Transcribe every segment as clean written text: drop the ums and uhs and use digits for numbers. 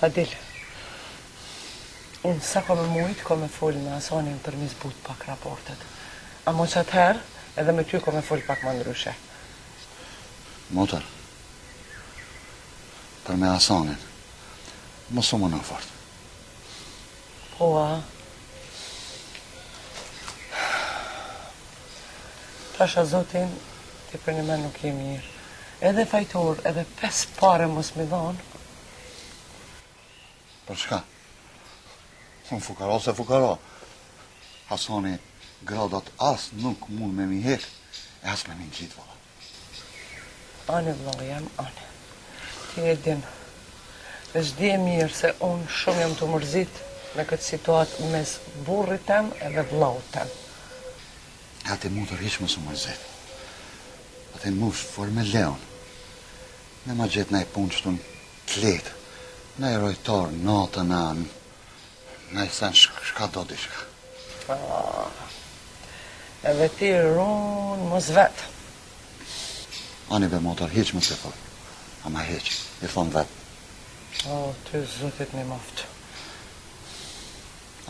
Adil, unë sa ko me mujt, ko me full me Hasanin për mi zbut pak raportet. A mo që atëherë, edhe me ty ko me full pak më ndryshe. Motor, për me Hasanin, mos u më në fort. Po, a? Pasha zotin, ti për një men nuk je mirë. Edhe fajtor, edhe 5 pare mos me dhonë. Për shka? Unë fukara se fukara. Hasani gradat as nuk mund me mi hek, e as me mi gjitë valla. Ani vlau jam, ani. Ti e din, dhe shdi e mirë se unë shumë jam të mërzit në këtë situatë mes burrit tem edhe vllaut tem. Ate mund të rishë më së mërzit. Ate mush, for me leon. Ne ma gjetë na i punë qëtun të letë. Na i rojtar, natën anë. Na i sen shka do di shka. Edhe ti runë mos vetë. Ani be motor, hiq më se fol. Ama hiq, i thonë vetë. O, ty zotit një maftë.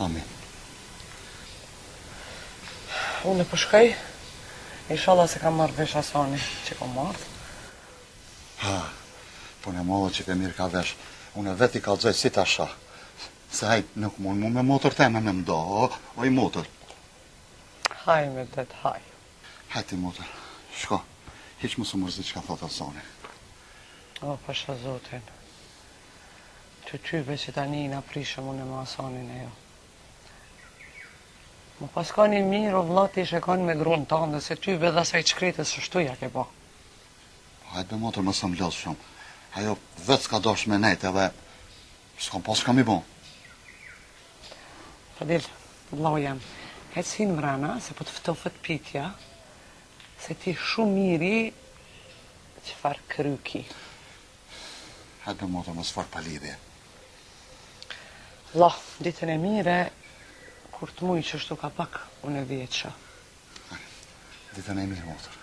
Amin. Unë e përshkaj, inshallah se kam marrë vesh Hasani që kam marrë. Ha, po në mollë që ke mirë ka vesh, unë e vetë i kalzoj si ta shah. Se hajt nuk mund mu me motor teme me mdo, o i motor. Haj me det, haj. Hajt i motor, shko, hiq më së mërzit që ka thot Hasani. O, pasha zotin, të tyve që tani na prishëm unë me Hasanin e jo. Më pas ka një mirë o vlati ishe kanë me grunë tanë, dhe se ty bedha sa i qkretës së shtuja ke ba. Hajtë be motor më së më lëzë shumë. Ajo vetë s'ka dosh me nejtë edhe s'kam pas kam i bon. Fadil, vlau jam, hec hinë mrena se po të ftofët pitja, se ti shumë miri qëfar kryki. Hajtë be motor më s'far palidhje. Vlau, ditën e mire, kur të mujë që shtu ka pak, unë e vjeqa. Ditën e mirë, motor.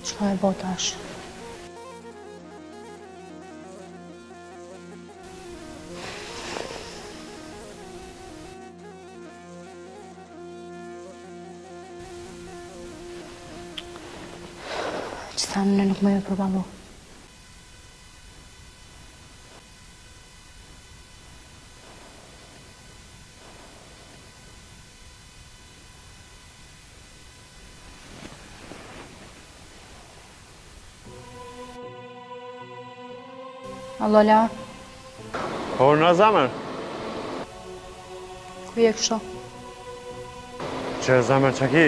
Qka e bo tash? Që thamë në nuk më e përballu. Allo, la? Po, në zamër? Ku je kështu? Që zamër që ki?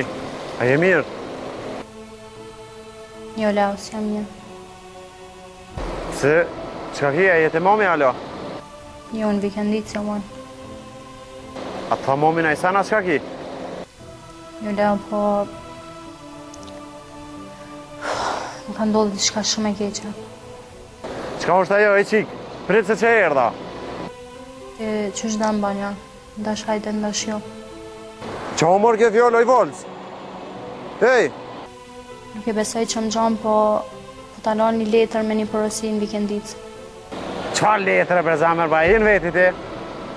A je mirë? Jo, la, s'jam mirë. Se, që ki, a jetë e momi, alo? Jo, në vikendit se uan. A të tha momi në i sana që ki? Jo, la, po... Më ka ndodhë diçka shumë e keqe. Qka është ajo, e qik? Pritë se që e erda? E qysh da mbanja, ndash hajde, ndash jo. Qa o mor kjo fjollo i volës? Hej! Nuk e besoj që më gjanë, po talon një letër me një porosi në vikendit. Qa letër e për zamër, ba e në vetit e?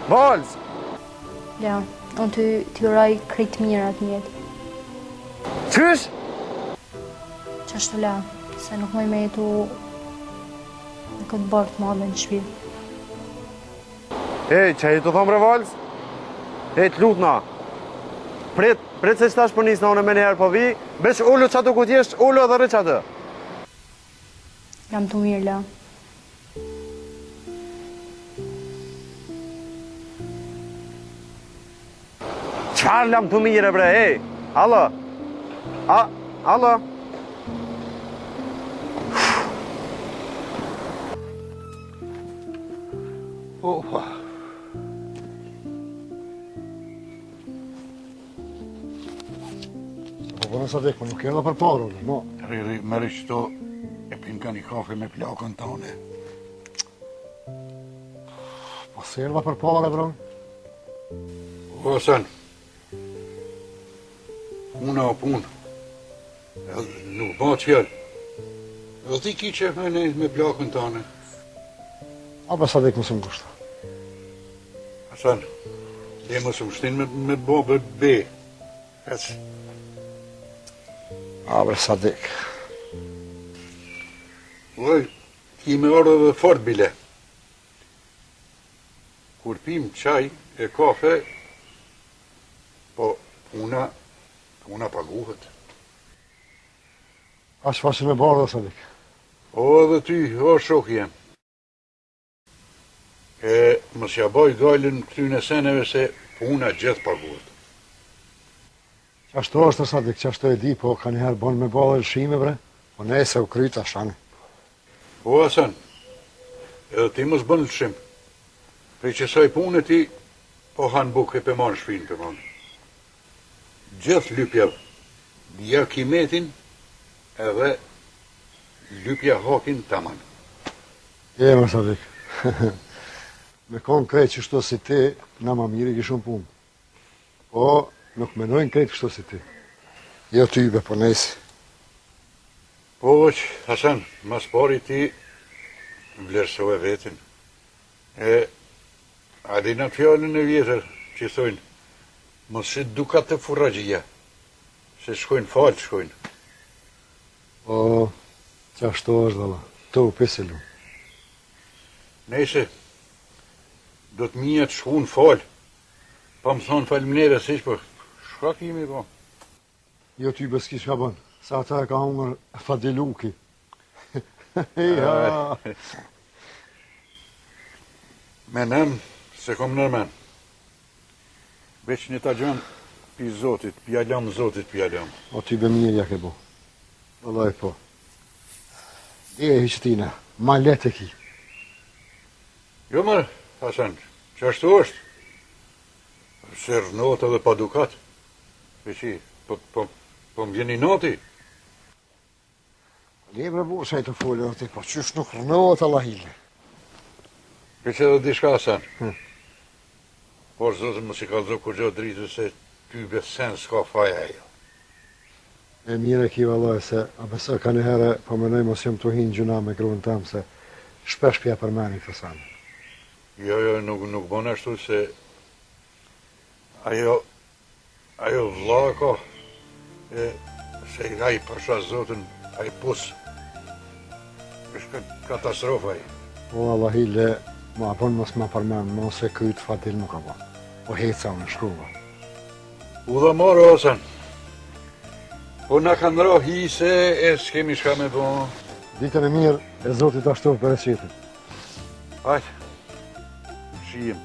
Volës! Ja, unë ty uroj krejt mirat në jetë. Qysh? Qashtu la, se nuk mëj me jetu në këtë bërë të madhe në shpirë. Ej, që e të thomë revolës? Ej, të lutë na. Prit se qëtash për njës në unë me njëherë po vi, besh ullu që atë ku t'jesht, ullu edhe rë që atë. Jam të mirë, la. Çfarë lam të mire bre, hey? Allo? Allo? Opa. Po përnë sa vek, nuk erdha për parë, no. Riri, merri qëto e pinka një kafe me plakën tane. Po se erdha për parë, bro. O, Hasan, puna o punë, nuk ba qëllë. Edhe ti ki qef me plakën tane. A për sa vek mësë më gushta. Hasan, e mësë më shtin me bo për be. Ec. A për sa vek. Oj, ki me orë dhe fort bile. Kur pim qaj e kafe, po puna paguhet. A që faqin me barë dhe sa vek. O, edhe ty, o shok jem. E mos ja boj gajlën këtyne seneve se puna gjithë paguhet. Qashtu është sa vek, qashtu e di, po ka njëherë bon me barë dhe shime, bre. Po ne se u kryta shani. O, Hasan, edhe ti mos bën lëshim. Prej që saj punë ti, po hanë bukë e pëmanë shpinë pëmanë. Gjithë lypja, ja kimetin, edhe lypja hakin taman. E, më sa vek. Me konë krejt qështu si ti, na ma mirë i kishun punë. Po, nuk menojnë krejt kështu si ti. Jo tybe, po nesi. Po, Hasan, mas pari ti vlerësove vetin. E, adina fjallën e vjetër që thojnë, mos si dukat të furragjia, se shkojnë falë, shkojnë. Po, qashtu është dhe la. Tu, pisilu. Nese, do të mija të shkun falë, pa më thonë falëmnere, si shpo, shka kimi po? Jo ty beski që ka bënë, sa ata e ka hungër Fadiluki. Ja. Menem, se kom nërmen. Veç një ta gjanë pi Zotit, pi alam Zotit, pi alam. O ty be mirë ja ke bo. Vëllaj po. Dhe e hiqtina, ma let e ki. Jo mërë, Hasan, që ashtu është? Se rënot edhe pa dukat. Veqi, po më vjeni noti. Lebre bu, sa i të folë dhe ti, po qysh nuk rënohet Allahile. Veq edhe dishka, Hasan. Por Zotën më si kalzo kur gjo dritë se ty besen s'ka faja jo. E mire ki vëllaj se, a besë ka një herë, po menoj mos jam të hinë gjuna me gruën tam se shpesh pja përmeni këtë sanë. Jo, nuk bon ashtu se ajo vlla ka, se a i pasha Zotën, a i pus, është katastrofa i. O Allahile, ma apon mos ma përmen, mos e kryt Fadil nuk ka bo. O heca unë shkruva. U dhe marë, Hasan. Po na kanë ro hi se e s'kemi shka me bo. Ditën e mirë e Zotit ashtu për e qitit. Hajtë, shijem.